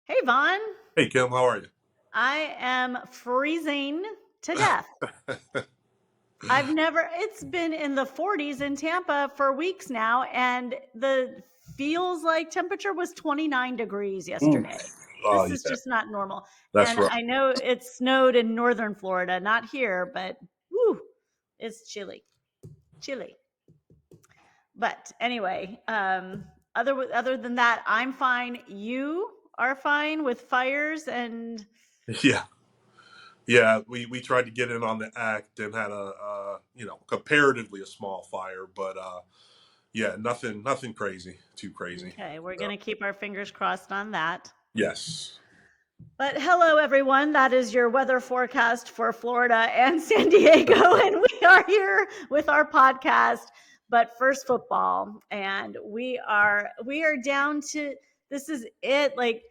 Hey, Vaughn. Hey Kim, how are you? I am freezing to death. It's been in the 40s in Tampa for weeks now, and the feels like temperature was 29 degrees Ooh. yesterday. Oh This is yeah, just not normal. that's And rough. I know it snowed in northern Florida, not here, but whew, it's chilly. Chilly. But anyway, other than that, I'm fine. You are fine with fires and Yeah, yeah. We tried to get in on the act and had a comparatively a small fire, but yeah, nothing crazy, too crazy. okay, we're Uh, going to keep our fingers crossed on that. yes. But hello, everyone. That is your weather forecast for Florida and San Diego. And we are here with our podcast, but first football. And we are down to this is it. Like,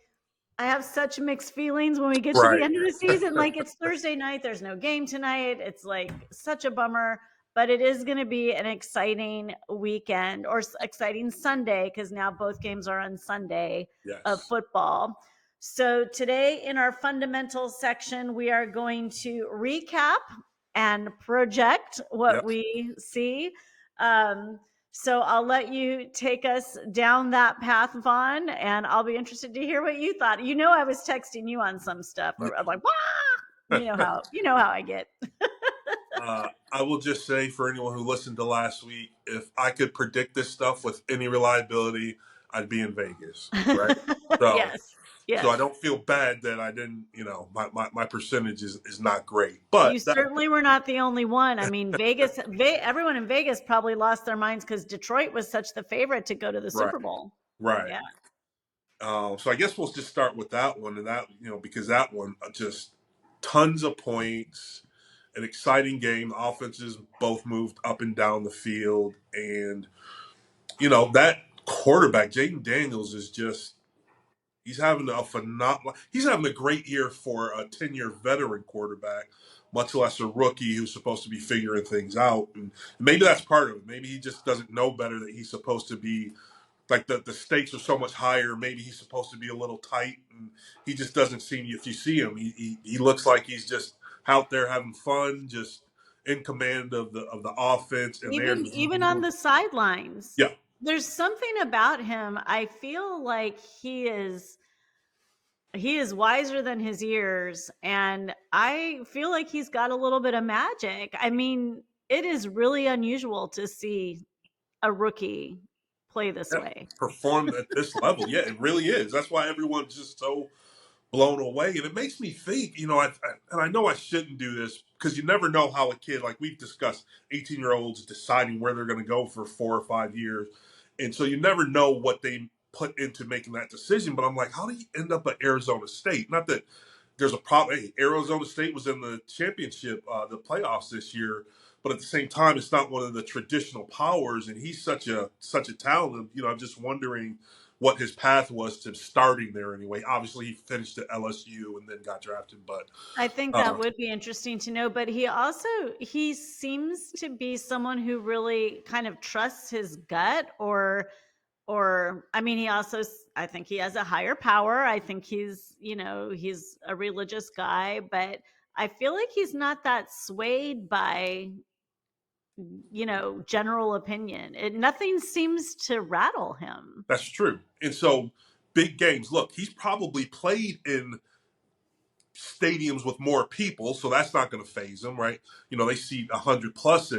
I have such mixed feelings when we get to the Right. end of the season. Like, it's Thursday night, there's no game tonight. It's like such a bummer, but it is going to be an exciting weekend or exciting Sunday because now both games are on Sunday of Yes. football. So, today in our fundamentals section, we are going to recap and project what Yep. we see. Um, so I'll let you take us down that path, Vaughn, and I'll be interested to hear what you thought. You know, I was texting you on some stuff. Yeah. I'm like, "Wah!" You know how I get. I will just say for anyone who listened to last week, if I could predict this stuff with any reliability, I'd be in Vegas. Right. So Yes, so I yes. don't feel bad that I didn't. My percentage is not great, You but that certainly were not the only one. I mean, everyone in Vegas probably lost their minds because Detroit was such the favorite to go to the right. Super Bowl. Right. Yeah. So I guess we'll just start with that one, and that because that one just tons of points, an exciting game. The offenses both moved up and down the field, and that quarterback Jaden Daniels is just he's having a phenomenal. He's having a great year for a 10-year veteran quarterback, much less a rookie who's supposed to be figuring things out. And maybe that's part of it. Maybe he just doesn't know better that he's supposed to be like the stakes are so much higher. Maybe he's supposed to be a little tight, and he just doesn't seem. If you see him, he looks like he's just out there having fun, just in command of the offense. And there's Even on the sidelines, yeah, there's something about him. I feel like he is wiser than his years, and I feel like he's got a little bit of magic. I mean, it is really unusual to see a rookie play this yeah, way. perform at this level. Yeah, it really is. That's why everyone's just so blown away. And it makes me think, and I know I shouldn't do this because you never know how a kid, like we've discussed, 18-year-olds deciding where they're going to go for 4 or 5 years. And so you never know what they put into making that decision. But I'm like, how do you end up at Arizona State? Not that there's a problem. Hey, Arizona State was in the championship, the playoffs this year. But at the same time, it's not one of the traditional powers, and he's such a talent. I'm just wondering what his path was to starting there anyway. Obviously, he finished at LSU and then got drafted, but I think that uh, would be interesting to know, but he seems to be someone who really kind of trusts his gut or I mean, I think he has a higher power. I think he's a religious guy, but I feel like he's not that swayed by general opinion. Nothing seems to rattle him. that's true. And so, big games. Look, he's probably played in stadiums with more people, so that's not going to phase him, right? They see 100 plus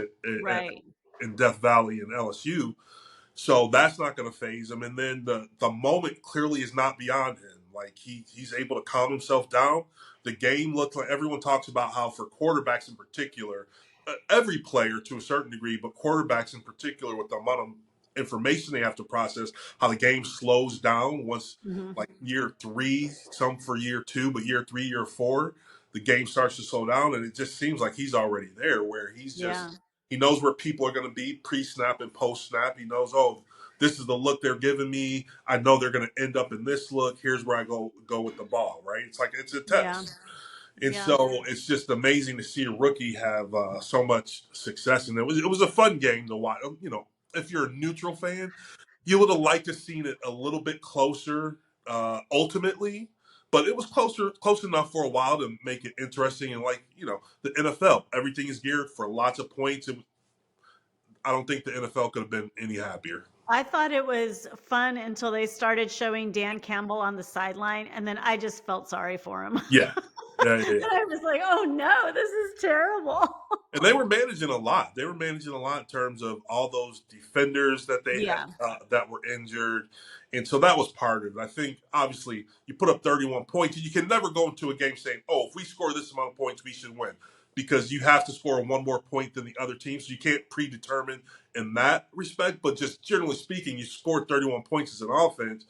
Right. in Death Valley and LSU. So that's not going to phase him. And then the moment clearly is not beyond him. Like he's able to calm himself down. The game looks like everyone talks about how for quarterbacks in particular, every player to a certain degree, but quarterbacks in particular with the amount of information they have to process, how the game slows down once Mhm. like year three, some for year two, but year three, year four, the game starts to slow down, and it just seems like he's already there where he's Yeah. just he knows where people are going to be pre-snap and post-snap. He knows, oh, this is the look they're giving me. I know they're going to end up in this look. Here's where I go with the ball. Right? It's like it's a Yeah. test, and Yeah. so it's just amazing to see a rookie have so much success. And it was a fun game to watch. If you're a neutral fan, you would have liked to seen it a little bit closer. Ultimately, but it was close enough for a while to make it interesting. And like the NFL, everything is geared for lots of points. I don't think the NFL could have been any happier. I thought it was fun until they started showing Dan Campbell on the sideline, and then I just felt sorry for him. Yeah, yeah, yeah, yeah. I was like, "Oh no, this is terrible." And they were managing a lot. They were managing a lot in terms of all those defenders that they had Yeah. that were injured, and so that was part of it. I think obviously you put up 31 points, and you can never go into a game saying, "Oh, if we score this amount of points, we should win," because you have to score one more point than the other team. So you can't predetermine in that respect. But just generally speaking, you scored 31 points as an offense,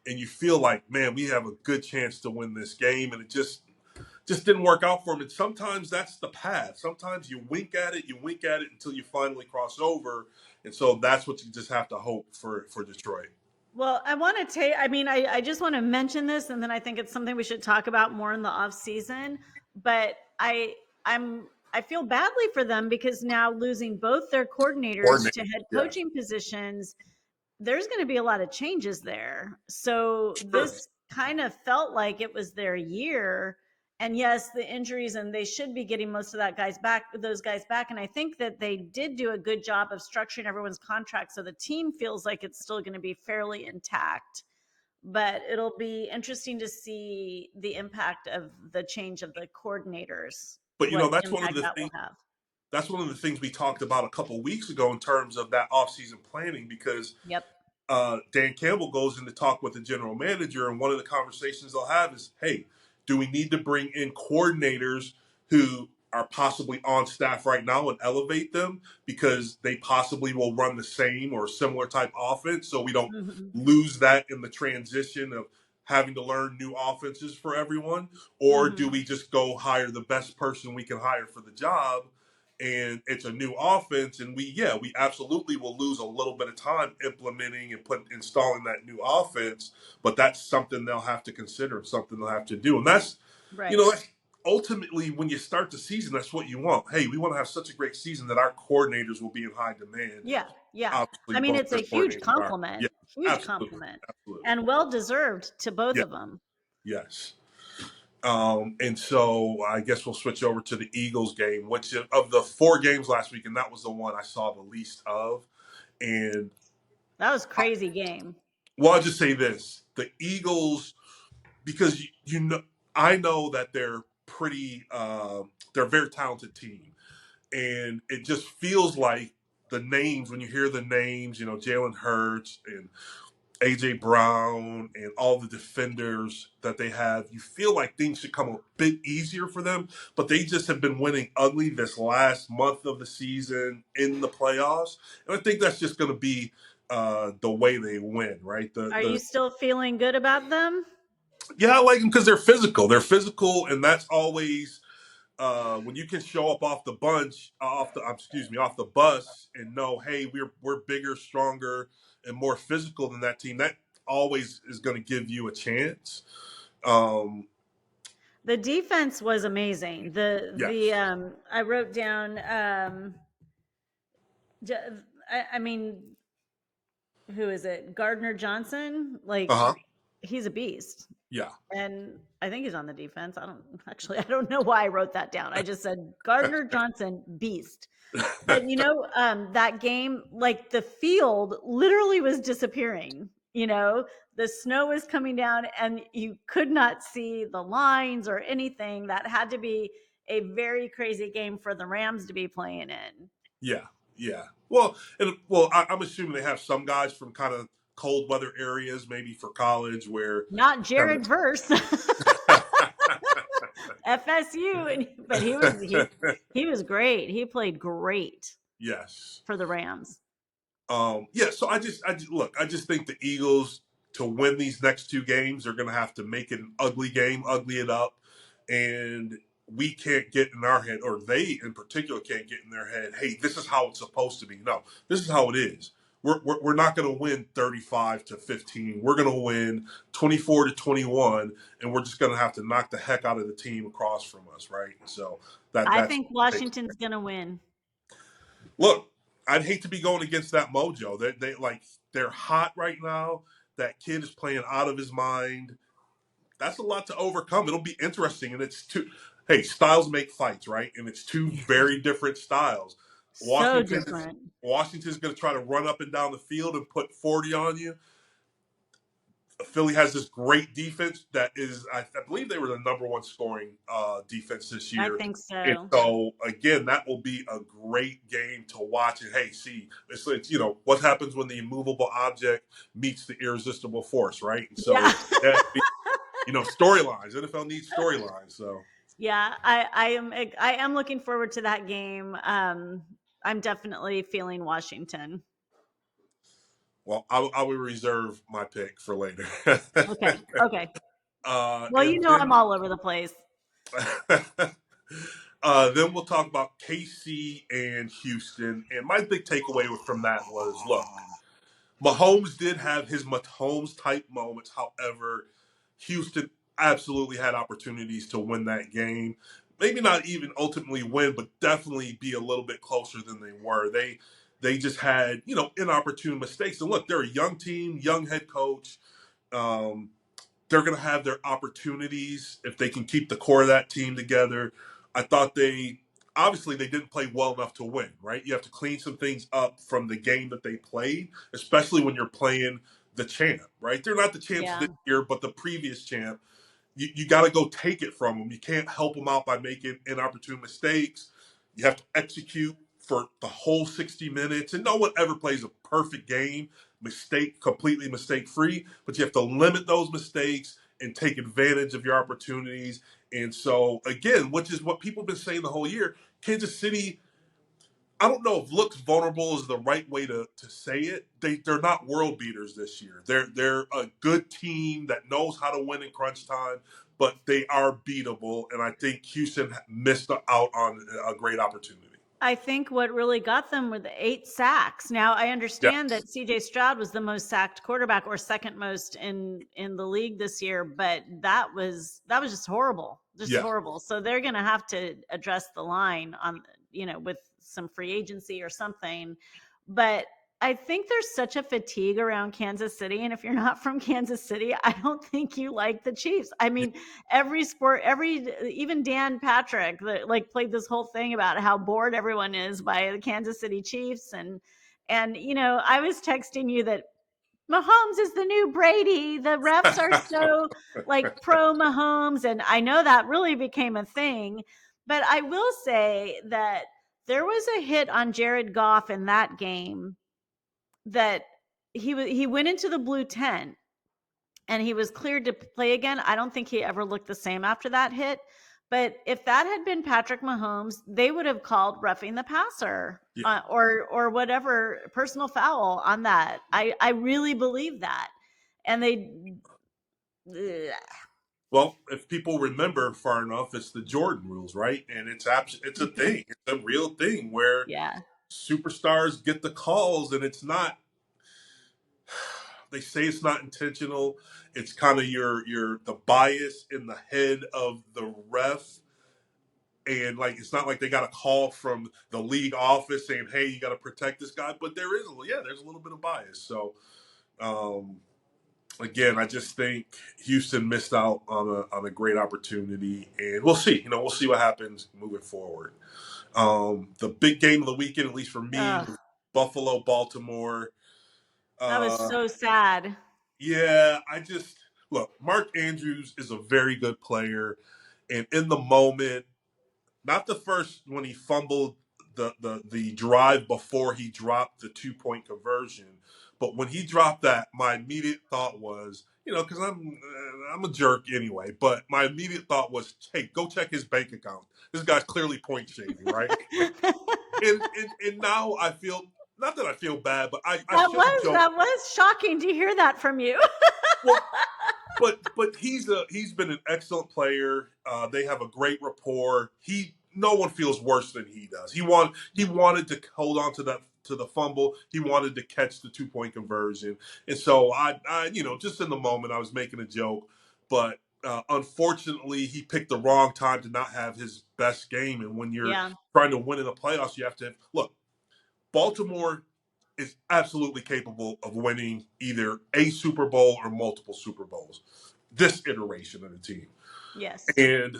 and you feel like, man, we have a good chance to win this game, and it just didn't work out for him. And sometimes that's the path. Sometimes you wink at it until you finally cross over. And so that's what you just have to hope for Detroit. Well, I want to take, I mean, I just want to mention this, and then I think it's something we should talk about more in the off season. But I feel badly for them because now losing both their coordinators Coordinate. to head Yeah. coaching positions, there's going to be a lot of changes there. So Sure. this kind of felt like it was their year. And yes, the injuries, and they should be getting most of those guys back. And I think that they did do a good job of structuring everyone's contract so the team feels like it's still going to be fairly intact. But it'll be interesting to see the impact of the change of the coordinators, But what that's one of impact the that will things. have. That's one of the things we talked about a couple of weeks ago in terms of that offseason planning because Yep. Dan Campbell goes in to talk with the general manager, and one of the conversations they'll have is, "Hey, do we need to bring in coordinators who are possibly on staff right now and elevate them because they possibly will run the same or similar type offense, so we don't Hmm. lose that in the transition of having to learn new offenses for everyone, or do Hmm. we just go hire the best person we can hire for the job?" And it's a new offense, and we absolutely will lose a little bit of time implementing and installing that new offense, but that's something they'll have to consider, something they'll have to do. And Right. that's ultimately when you start the season, that's what you want. Hey, we want to have such a great season that our coordinators will be in high demand, and Yeah, yeah. obviously I mean, both it's a their huge coordinators are. Yeah, huge absolutely, compliment, absolutely. and well deserved to both Yeah, of them. yes. And so I guess we'll switch over to the Eagles game, which of the four games last week, and that was the one I saw the least of. And That was crazy game. well, I'll just say this: the Eagles, because I know that they're they're a very talented team, and it just feels like the names when you hear the names, Jalen Hurts and AJ Brown and all the defenders that they have, you feel like things should come a bit easier for them, but they just have been winning ugly this last month of the season in the playoffs, and I think that's just going to be the way they win, right? Are you still feeling good about them? Yeah, I like them because they're physical. They're physical, and that's always when you can show up off the off the bus and know, hey, we're bigger, stronger, and more physical than that team. That always is going to give you a chance. Um, The defense was amazing. The yes. I wrote down. I mean, who is it? Gardner Johnson. Uh Like huh. he's a beast. Yeah. And I think he's on the defense. I don't know why I wrote that down. I just said Gardner Johnson, beast. But that game, like the field literally was disappearing. The snow was coming down and you could not see the lines or anything. That had to be a very crazy game for the Rams to be playing in. Yeah. Yeah. I'm assuming they have some guys from kind of cold weather areas, maybe for college, where Not kind Jared Verse, of. FSU, but he was great. He played great Yes. for the Rams. Yeah, so I just think the Eagles to win these next two games are going to have to make it an ugly game, ugly it up, and we can't get in our head, or they in particular can't get in their head. Hey, this is how it's supposed to be. No, this is how it is. We're not going to win 35-15. We're going to win 24-21, and we're just going to have to knock the heck out of the team across from us, right? So I that's think Washington's going to win. look, I'd hate to be going against that mojo. They're hot right now. That kid is playing out of his mind. that's a lot to overcome. It'll be interesting, and it's two. Hey, styles make fights, right? And it's two very different styles. So Washington is different. Washington's going to try to run up and down the field and put 40 on you. Philly has this great defense that is, I believe they were the number one scoring defense this I year. think And so. so, again, that will be a great game to watch. And hey, see, it's what happens when the immovable object meets the irresistible force, right? And Yeah. so, yeah, storylines. NFL needs storylines. So, Yeah, I am looking forward to that game. I'm definitely feeling Washington. well, I will reserve my pick for later. Okay. Okay. Well, And you know I'm then all over the place. then we'll talk about KC and Houston. And my big takeaway from that was, look, Mahomes did have his Mahomes type moments. However, Houston absolutely had opportunities to win that game. Maybe not even ultimately win, but definitely be a little bit closer than they were. They just had inopportune mistakes. And look, they're a young team, young head coach. Um, they're going to have their opportunities if they can keep the core of that team together. I thought they didn't play well enough to win, right? You have to clean some things up from the game that they played, especially when you're playing the champ, right? They're not the champs Yeah. this year, but the previous champ. You got to go take it from them. You can't help them out by making inopportune mistakes. You have to execute for the whole 60 minutes. And no one ever plays a perfect game, completely mistake free, but you have to limit those mistakes and take advantage of your opportunities. And so, again, which is what people have been saying the whole year, Kansas City, I don't know if looks vulnerable is the right way to say it. They're not world beaters this year. They're a good team that knows how to win in crunch time, but they are beatable. And I think Houston missed out on a great opportunity. I think what really got them were the 8 sacks. Now, I understand Yes. that CJ Stroud was the most sacked quarterback or second most in the league this year, but that was just horrible. Just Yeah. horrible. So they're going to have to address the line on, with some free agency or something. But I think there's such a fatigue around Kansas City, and if you're not from Kansas City, I don't think you like the Chiefs. I mean, every sport, even Dan Patrick that like played this whole thing about how bored everyone is by the Kansas City Chiefs, and I was texting you that Mahomes is the new Brady. The refs are so like pro Mahomes, and I know that really became a thing. But I will say that there was a hit on Jared Goff in that game that he went into the blue tent and he was cleared to play again. I don't think he ever looked the same after that hit. But if that had been Patrick Mahomes, they would have called roughing the passer, Yeah. or whatever, personal foul on that. I really believe that, and they, ugh, Well, if people remember far enough, it's the Jordan rules, right? And it's a thing. It's a real thing where yeah, superstars get the calls, and it's not. They say it's not intentional. It's kind of your the bias in the head of the ref, and like it's not like they got a call from the league office saying, "Hey, you got to protect this guy." But there's a little bit of bias. So um, again, I just think Houston missed out on a great opportunity, and we'll see. We'll see what happens moving forward. The big game of the weekend, at least for me, ugh, was Buffalo, Baltimore. that was Uh, so sad. Yeah, I just look. Mark Andrews is a very good player, and in the moment, not the first when he fumbled the drive before he dropped the 2 point conversion, but when he dropped that, my immediate thought was, because I'm a jerk anyway, but my immediate thought was, hey, go check his bank account. This guy's clearly point shaving, right? And now I feel not that I feel bad, but I That should have was joked. that was shocking to hear that from you. Well, but he's been an excellent player. They have a great rapport. No one feels worse than he does. He wanted to hold on to the fumble. He wanted to catch the 2 point conversion. And so I just in the moment I was making a joke, but unfortunately he picked the wrong time to not have his best game. And when you're Yeah, trying to win in the playoffs, you have to look. Baltimore is absolutely capable of winning either a Super Bowl or multiple Super Bowls. this iteration of the team. Yes. And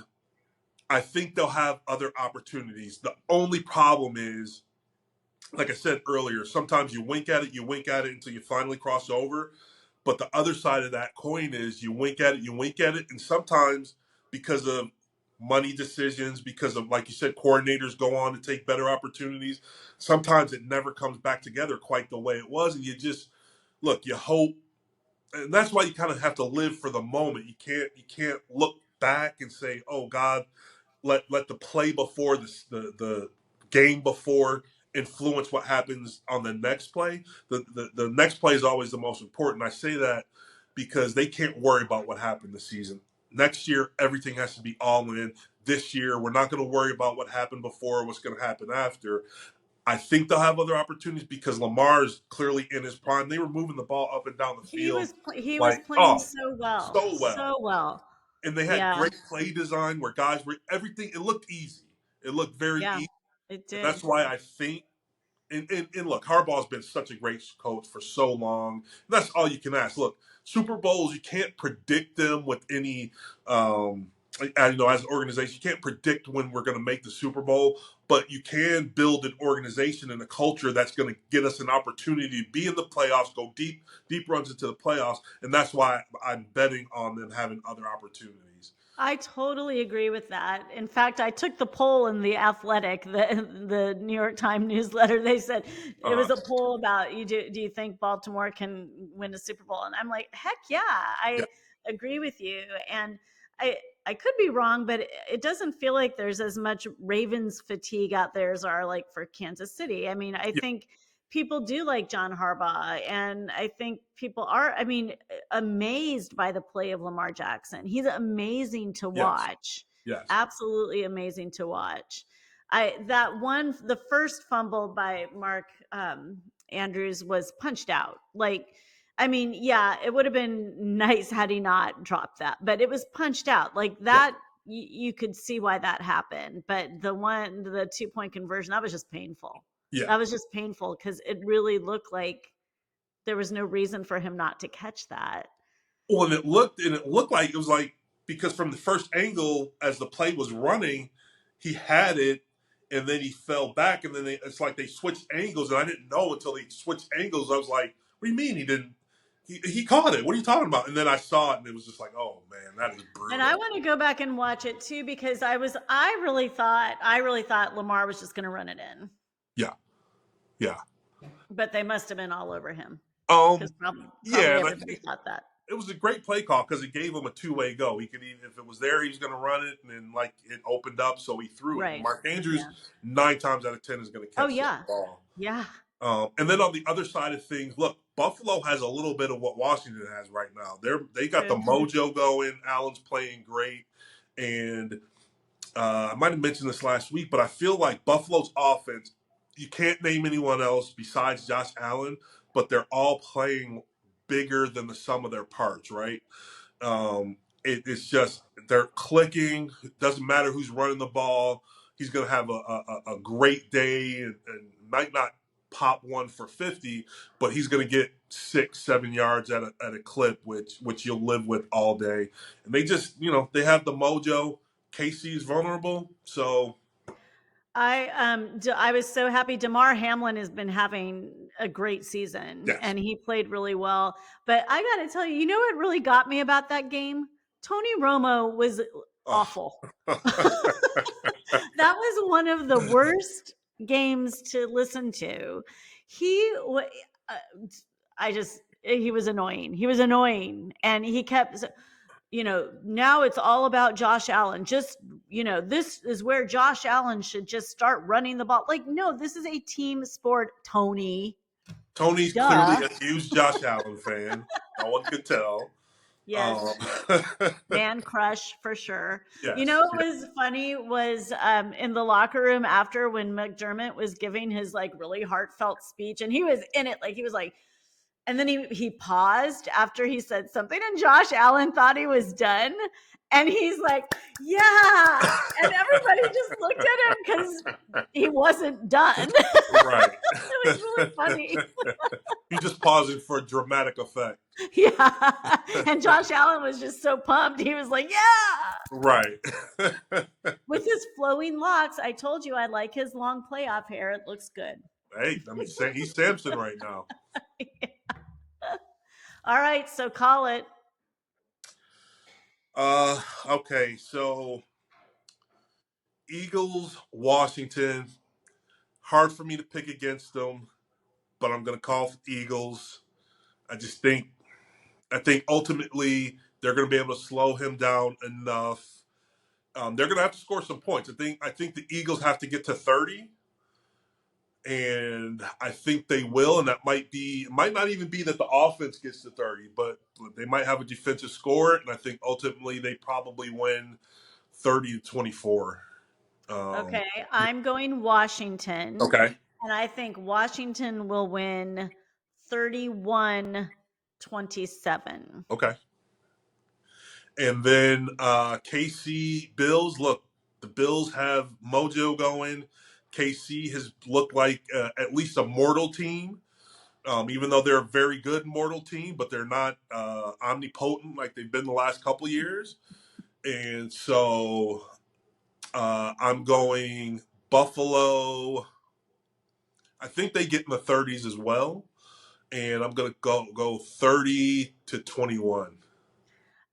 I think they'll have other opportunities. The only problem is, like I said earlier, sometimes you wink at it until you finally cross over. But the other side of that coin is you wink at it, and sometimes because of money decisions, because of, like you said, coordinators go on to take better opportunities, sometimes it never comes back together quite the way it was. And you just look, you hope, and that's why you kind of have to live for the moment. You can't look back and say, "Oh God, let the play before the game before influence what happens on the next play." The next play is always the most important. I say that because they can't worry about what happened this season. Next year, everything has to be all in. This year, we're not going to worry about what happened before or what's going to happen after. I think they'll have other opportunities because Lamar is clearly in his prime. They were moving the ball up and down the field He was like, playing oh, so well. so well. So well. And they had Yeah. great play design where guys were everything. It looked easy. It looked very Yeah. easy. It And did. that's why I think, and look, Harbaugh's been such a great coach for so long. That's all you can ask. Look, Super Bowls, you can't predict them with any, as an organization, you can't predict when we're going to make the Super Bowl, but you can build an organization and a culture that's going to get us an opportunity to be in the playoffs, go deep runs into the playoffs. And that's why I'm betting on them having other opportunities. I totally agree with that. In fact, I took the poll in the Athletic, the New York Times newsletter. They said it Uh, was a poll about do you think Baltimore can win a Super Bowl? And I'm like, heck yeah, yeah, I agree with you. And I could be wrong, but it doesn't feel like there's as much Ravens fatigue out there as are like for Kansas City. I mean, I yeah, think people do like John Harbaugh, and I think people are. I mean, amazed by the play of Lamar Jackson. He's amazing to yes, watch. yes, Absolutely amazing to watch. I that one the first fumble by Mark Andrews was punched out. Like I mean, yeah, it would have been nice had he not dropped that, but it was punched out. Like yes, that you could see why that happened. But the 2 point conversion, that was just painful. yeah. That was just painful because it really looked like there was no reason for him not to catch that. Well, and it looked like it was like because from the first angle as the play was running, he had it, and then he fell back, and then it's like they switched angles, and I didn't know until they switched angles. I was like, "What do you mean he didn't? He caught it. What are you talking about?" And then I saw it, and it was just like, "Oh man, that is And I brutal." want to go back and watch it too because I really thought Lamar was just going to run it in, Yeah, yeah. but they must have been all over him because Um, yeah, probably and I everybody think thought that. it was a great play call because it gave him a two-way go. He could even if it was there, he was going to run it, and then like it opened up, so he threw it. And Right. Mark Andrews, Yeah. 9 times out of 10, is going to Oh catch that yeah. ball. Yeah. And then on the other side of things, look, Buffalo has a little bit of what Washington has right now. They got the True. mojo going. Allen's playing great, and I might have mentioned this last week, but I feel like Buffalo's offense. You can't name anyone else besides Josh Allen, but they're all playing bigger than the sum of their parts, right? It's just they're clicking. It doesn't matter who's running the ball. He's going to have a great day and might not pop one for 50, but he's going to get 6-7 yards at a clip, which you'll live with all day. And they just they have the mojo. Casey's vulnerable, so I was so happy. Damar Hamlin has been having a great season, yes. and he played really well. But I got to tell you, you know what really got me about that game? Tony Romo was Oh. awful. That was one of the worst games to listen to. He, uh, I just, he was annoying. He was annoying, and he kept now it's all about Josh Allen. Just, this is where Josh Allen should just start running the ball. Like, no, this is a team sport, Tony. Tony's clearly Duh. a huge Josh Allen fan. No one could tell. Um, Yes. Man crush for sure. yes. What Yeah. was funny was in the locker room after when McDermott was giving his like really heartfelt speech and he was in it, like he was like, and then he paused after he said something and Josh Allen thought he was done And he's like, yeah. And everybody just looked at him because he wasn't done. Right. It was really funny. He's just pausing for dramatic effect. Yeah. And Josh Allen was just so pumped. He was like, yeah. Right. With his flowing locks, I told you I like his long playoff hair. It looks good. Hey, I mean, he's Samson right now. All right, so call it. Okay, so Eagles, Washington. Hard for me to pick against them, but I'm going to call for Eagles. I just think, I think ultimately they're going to be able to slow him down enough. They're going to have to score some points. I think the Eagles have to get to 30, and I think they will. And that might not even be that the offense gets to 30, but they might have a defensive score. And I think ultimately they probably win 30-24. Um, Okay, I'm going Washington, okay. and I think Washington will win 31-27. Okay. And then KC Bills. Look, the Bills have mojo going. KC has looked like at least a mortal team, even though they're a very good mortal team, but they're not omnipotent like they've been the last couple of years. And so I'm going Buffalo. I think they get in the 30s as well, and I'm going to go 30-21.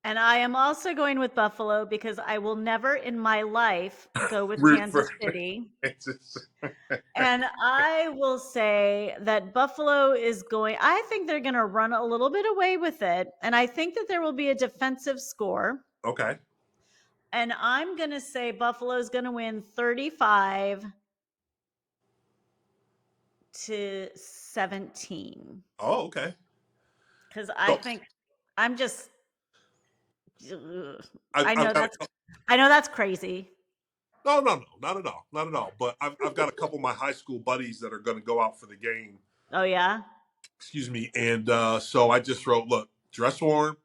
And I am also going with Buffalo because I will never in my life go with Root for Kansas City. Kansas. And I will say that Buffalo is going, I think they're going to run a little bit away with it. And I think that there will be a defensive score. Okay. And I'm going to say Buffalo's going to win 35-17. Oh, okay. Because I So think I'm just, ugh. I've, I I've know got that's, I know that's crazy. no, not at all, not at all. But I've got a couple of my high school buddies that are going to go out for the game. Oh, yeah. Excuse me, and so I just wrote, look, dress warm,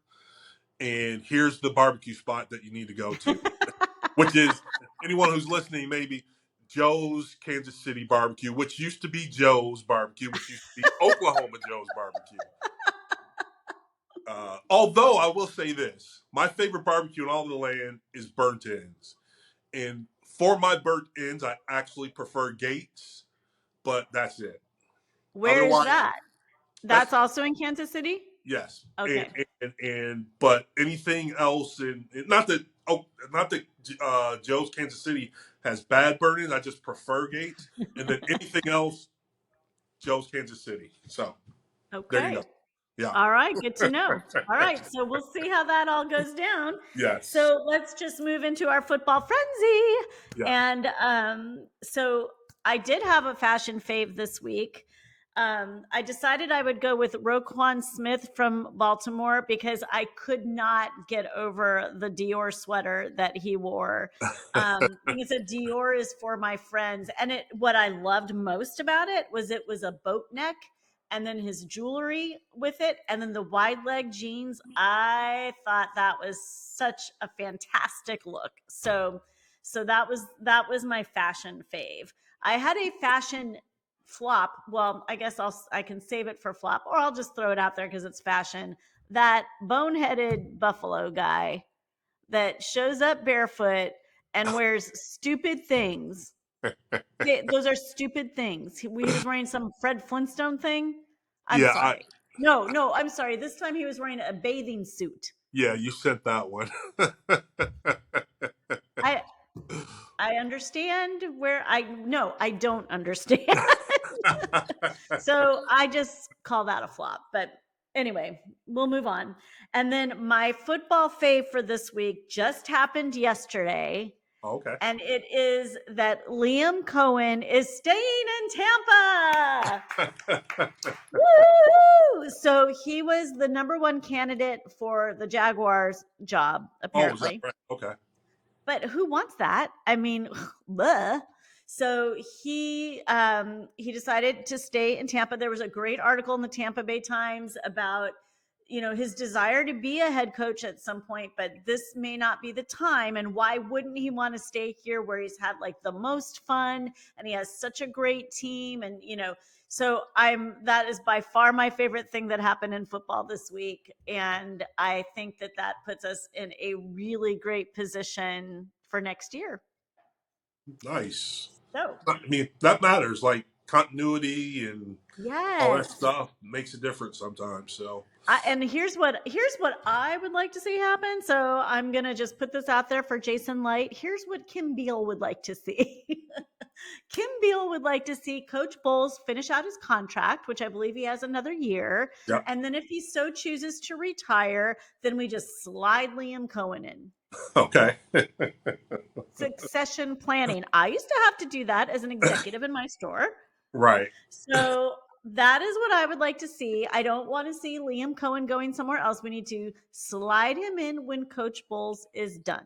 and here's the barbecue spot that you need to go to, which is anyone who's listening, maybe Joe's Kansas City Barbecue, which used to be Joe's Barbecue, which used to be Oklahoma Joe's Barbecue. Although I will say this, my favorite barbecue in all the land is burnt ends. And for my burnt ends, I actually prefer Gates, but that's it. Where is Otherwise, that? that's That's also in Kansas City? yes. Okay. And but anything else, and not that Joe's Kansas City has bad burnt ends. I just prefer Gates, and then anything else, Joe's Kansas City. So there you go. Okay. Yeah. All right, good to know. All right, so we'll see how that all goes down. Yes. So let's just move into our football frenzy. Yeah. And so I did have a fashion fave this week. I decided I would go with Roquan Smith from Baltimore because I could not get over the Dior sweater that he wore. He said Dior is for my friends, and what I loved most about it was a boat neck and then his jewelry with it and then the wide leg jeans. I thought that was such a fantastic look. So that was my fashion fave. I had a fashion flop. Well, I can save it for flop, or I'll just throw it out there because it's fashion. That boneheaded buffalo guy that shows up barefoot and wears stupid things. Those are stupid things. He was wearing some Fred Flintstone thing. I'm Yeah. I sorry. No, no, I'm sorry. This time he was wearing a bathing suit. Yeah. You sent that one. I I understand where I no, I don't understand. So I just call that a flop. But anyway, we'll move on. And then my football fave for this week just happened yesterday. Okay. And it is that Liam Cohen is staying in Tampa. Woo! So he was the number one candidate for the Jaguars job, Oh, is that apparently. right? Okay. But who wants that? I mean, bleh. So he decided to stay in Tampa. There was a great article in the Tampa Bay Times about his desire to be a head coach at some point, but this may not be the time. And why wouldn't he want to stay here where he's had like the most fun and he has such a great team? And, so that is by far my favorite thing that happened in football this week. And I think that puts us in a really great position for next year. Nice. So, I mean, that matters. Like continuity and all that yes. stuff makes a difference sometimes. So, And here's what I would like to see happen. So I'm gonna just put this out there for Jason Light. Here's what Kim Beal would like to see. Kim Beal would like to see Coach Bowles finish out his contract, which I believe he has another year. yeah. And then if he so chooses to retire, then we just slide Liam Cohen in. Okay. Succession planning. I used to have to do that as an executive in my store. Right. So that is what I would like to see. I don't want to see Liam Cohen going somewhere else. We need to slide him in when Coach Bowles is done.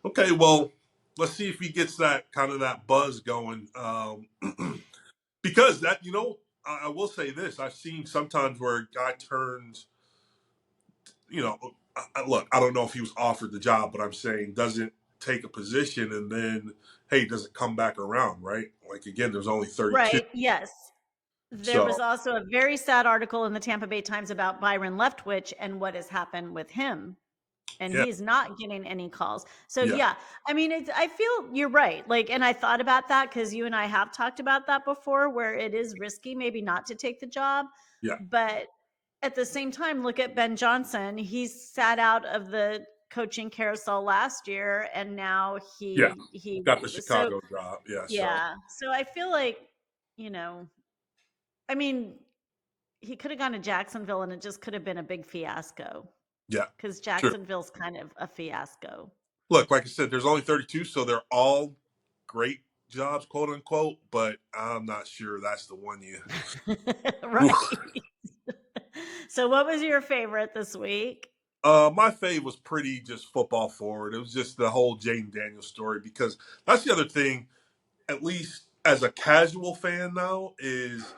Okay. Well, let's see if he gets that kind of that buzz going. Because that, I will say this: I've seen sometimes where a guy turns, you know, look, I don't know if he was offered the job, but I'm saying doesn't take a position and then, hey, does it come back around, right? Like again, there's only 32, Right. Yes. There was so also a very sad article in the Tampa Bay Times about Byron Leftwich and what has happened with him. And yeah, he's not getting any calls. So yeah, yeah, I mean, I feel you're right. Like, and I thought about that because you and I have talked about that before, where it is risky, maybe not to take the job, yeah, but at the same time, look at Ben Johnson. He's sat out of the coaching carousel last year, and now yeah. he Got the so Chicago job, yeah. So yeah. So I feel like, you know, I mean, he could have gone to Jacksonville, and it just could have been a big fiasco yeah, because true. Jacksonville's kind of a fiasco. Look, like I said, there's only 32, so they're all great jobs, quote unquote. But I'm not sure that's the one you. Right. So what was your favorite this week? My fave was pretty just football forward. It was just the whole Jaden Daniels story because that's the other thing. At least as a casual fan now, is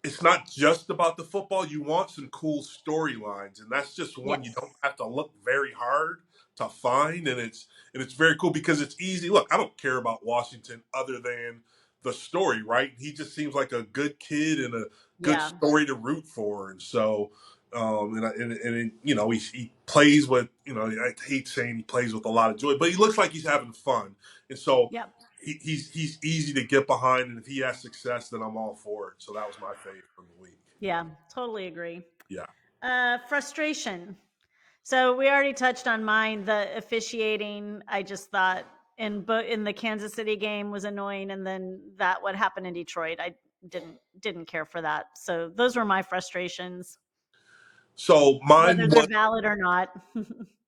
it's not just about the football. You want some cool storylines, and that's just one you don't Yes. have to look very hard to find, and it's very cool because it's easy. Look, I don't care about Washington other than the story, right? He just seems like a good kid and a good Yeah. story to root for, and so. He plays with, I hate saying he plays with a lot of joy, but he looks like he's having fun. And so Yep. he's easy to get behind, and if he has success, then I'm all for it. So that was my favorite from the week. Yeah. Totally agree. Yeah. Frustration. So we already touched on mine. The officiating, I just thought in the Kansas City game was annoying, and then that what happened in Detroit, I didn't care for that. So those were my frustrations, So mine whether they're was valid or not.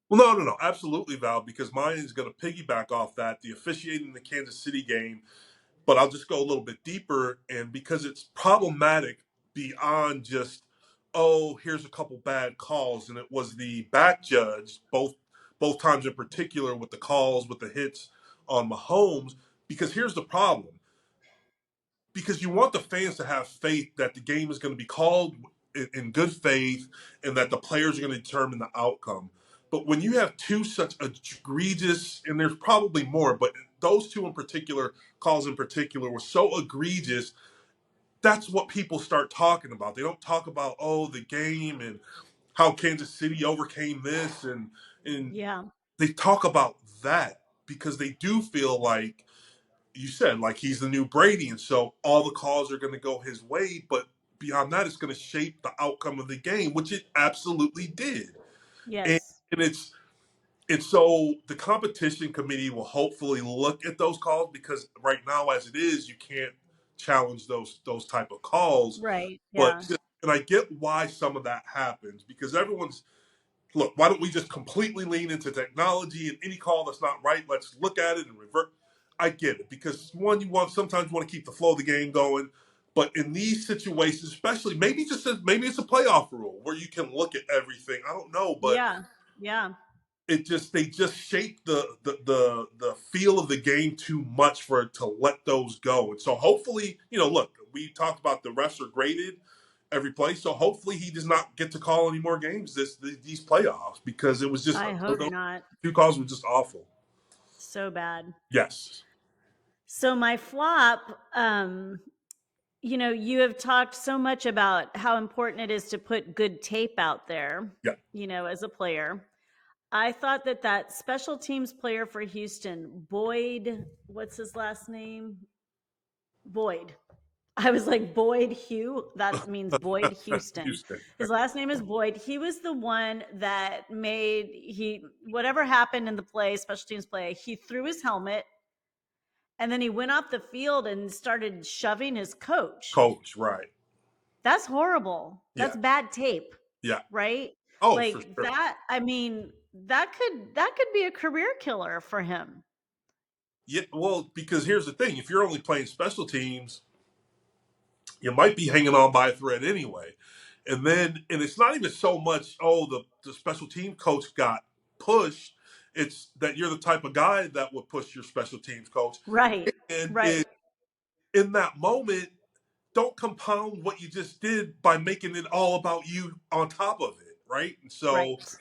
well, no, absolutely, Val, because mine is going to piggyback off that the officiating in the Kansas City game, but I'll just go a little bit deeper, and because it's problematic beyond just here's a couple bad calls, and it was the back judge both times in particular with the calls with the hits on Mahomes. Because here's the problem: because you want the fans to have faith that the game is going to be called in good faith and that the players are going to determine the outcome. But when you have two such egregious, and there's probably more, but those two in particular, calls in particular, were so egregious, that's what people start talking about. They don't talk about, the game and how Kansas City overcame this, and Yeah. they talk about that because they do feel like you said, like he's the new Brady, and so all the calls are going to go his way. But beyond that, it's going to shape the outcome of the game, which it absolutely did. And, Yes. and it's so the competition committee will hopefully look at those calls because right now, as it is, you can't challenge those type of calls. Right. But Yeah. and I get why some of that happens because everyone's look, why don't we just completely lean into technology and any call that's not right, let's look at it and revert. I get it because one, sometimes you want to keep the flow of the game going, but in these situations, especially maybe it's a playoff rule where you can look at everything. I don't know, but Yeah. Yeah. they just shape the feel of the game too much for it to let those go. And so hopefully, look, we talked about the refs are graded every play. So hopefully he does not get to call any more games these playoffs, because it was just I hope those not. two calls were just awful. So bad. Yes. So my flop, you have talked so much about how important it is to put good tape out there, Yeah. as a player. I thought that special teams player for Houston, Boyd, what's his last name? Boyd. I was like, Boyd Hugh. That means Boyd Houston. Houston. His last name is Boyd. He was the one that whatever happened in the play, special teams play, he threw his helmet and then he went off the field and started shoving his coach. Coach, right. That's horrible. Yeah. That's bad tape, Yeah. right? Oh, for Like sure. that, I mean, that could be a career killer for him. Yeah, well, because here's the thing: if you're only playing special teams, you might be hanging on by a thread anyway. And it's not even so much, oh, the special team coach got pushed. It's that you're the type of guy that would push your special teams coach. Right. And Right. in that moment, don't compound what you just did by making it all about you on top of it, right? And so Right.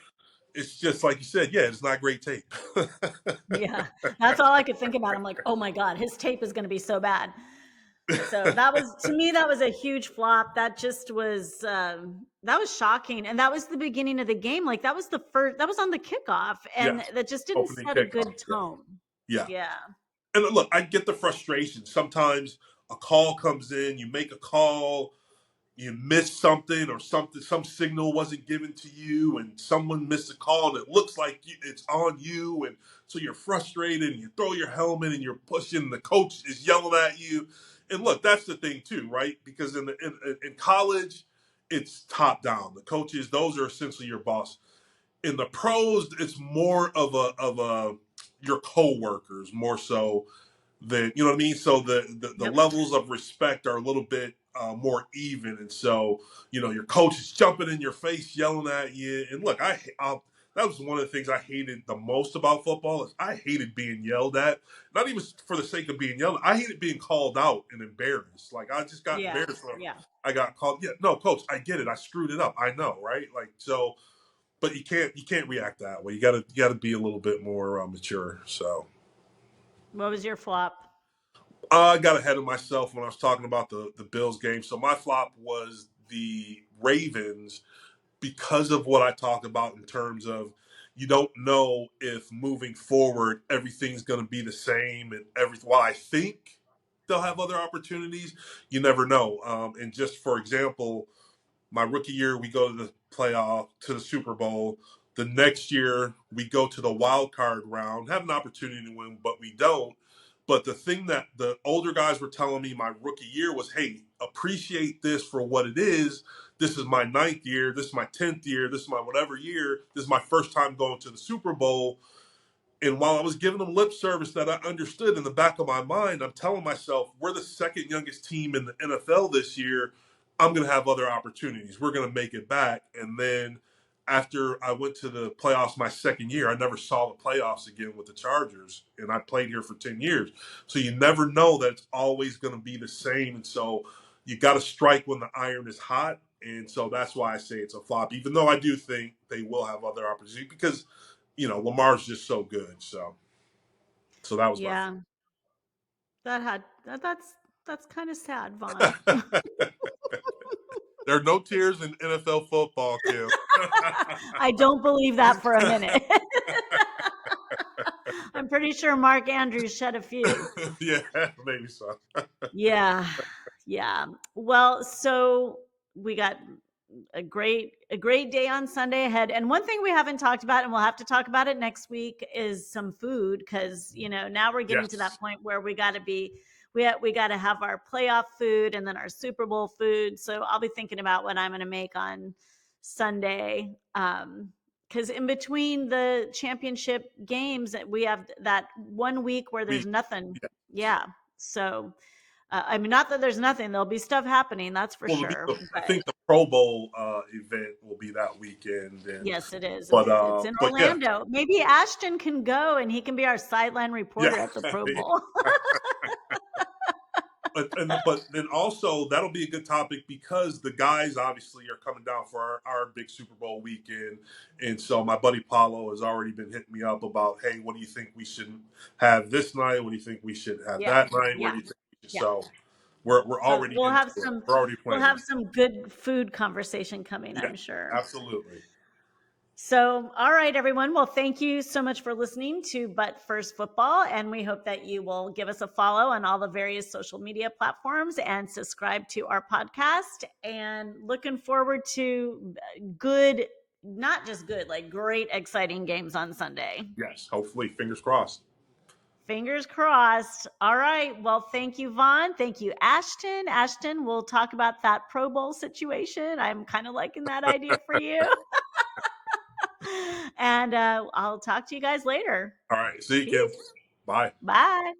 it's just like you said, yeah, it's not great tape. Yeah. That's all I could think about. I'm like, "Oh my god, his tape is going to be so bad." So that was, to me, that was a huge flop. That was shocking, and that was the beginning of the game. Like that was on the kickoff, and Yes, that just didn't opening set a kickoff. good Yeah, tone. yeah. Yeah. And look, I get the frustration. Sometimes a call comes in, you make a call, you missed something, or some signal wasn't given to you, and someone missed a call, and it looks like it's on you, and so you're frustrated, and you throw your helmet, and you're pushing, and the coach is yelling at you. And look, that's the thing too, right? Because in college, it's top down. The coaches, those are essentially your boss. In the pros, it's more of a your coworkers more so than, you know what I mean. So the Yep. levels of respect are a little bit more even, and so your coach is jumping in your face, yelling at you. And look, that was one of the things I hated the most about football is I hated being yelled at. Not even for the sake of being yelled at. I hated being called out and embarrassed. Like I just got Yeah. embarrassed when Yeah. I got called. Yeah, no, coach, I get it. I screwed it up. I know, right? Like so, but you can't react that way. You gotta be a little bit more mature. So What was your flop? I got ahead of myself when I was talking about the Bills game. So my flop was the Ravens because of what I talked about in terms of you don't know if moving forward everything's going to be the same and everything. While I think they'll have other opportunities, you never know. And just for example, my rookie year, we go to the playoff, to the Super Bowl. The next year, we go to the wild card round, have an opportunity to win, but we don't. But the thing that the older guys were telling me my rookie year was, hey, appreciate this for what it is. This is my ninth year. This is my 10th year. This is my whatever year. This is my first time going to the Super Bowl. And while I was giving them lip service that I understood in the back of my mind, I'm telling myself, we're the second youngest team in the NFL this year. I'm going to have other opportunities. We're going to make it back. And then after I went to the playoffs my second year, I never saw the playoffs again with the Chargers. And I played here for 10 years. So you never know that it's always going to be the same. And so you got to strike when the iron is hot. And so that's why I say it's a flop, even though I do think they will have other opportunities because Lamar's just so good. So that was my. Yeah. That's kind of sad, Vaughn. There are no tears in NFL football, Kim. I don't believe that for a minute. I'm pretty sure Mark Andrews shed a few. Yeah, maybe so. Yeah. Yeah. Well, so we got a great day on Sunday ahead. And one thing we haven't talked about, and we'll have to talk about it next week, is some food because now we're getting to Yes, that point where we got to have our playoff food and then our Super Bowl food. So I'll be thinking about what I'm going to make on Sunday. Because in between the championship games, we have that 1 week where there's week. nothing. Yeah. Yeah. So, I mean, not that there's nothing, there'll be stuff happening, that's for Well, sure. I But think the Pro Bowl event will be that weekend, and yes, it is. but It's in but yeah, Orlando. Maybe Ashton can go and he can be our sideline yeah. reporter at the Pro Bowl. but then also that'll be a good topic because the guys obviously are coming down for our big Super Bowl weekend, and so my buddy Paulo has already been hitting me up about, hey, what do you think we should have this night? What do you think we should have Yeah. that night? Where Yeah. do you think we should? Yeah. So we're So already into it. We're already we'll planning. have some good food conversation coming, Yeah, I'm sure. absolutely. So, all right, everyone. Well, thank you so much for listening to But First Football. And we hope that you will give us a follow on all the various social media platforms and subscribe to our podcast. And looking forward to good, not just good, like great, exciting games on Sunday. Yes, hopefully, fingers crossed. Fingers crossed. All right. Well, thank you, Vaughn. Thank you, Ashton. Ashton, we'll talk about that Pro Bowl situation. I'm kind of liking that idea for you. And I'll talk to you guys later. All right, see you, Kim. Peace. Bye. Bye.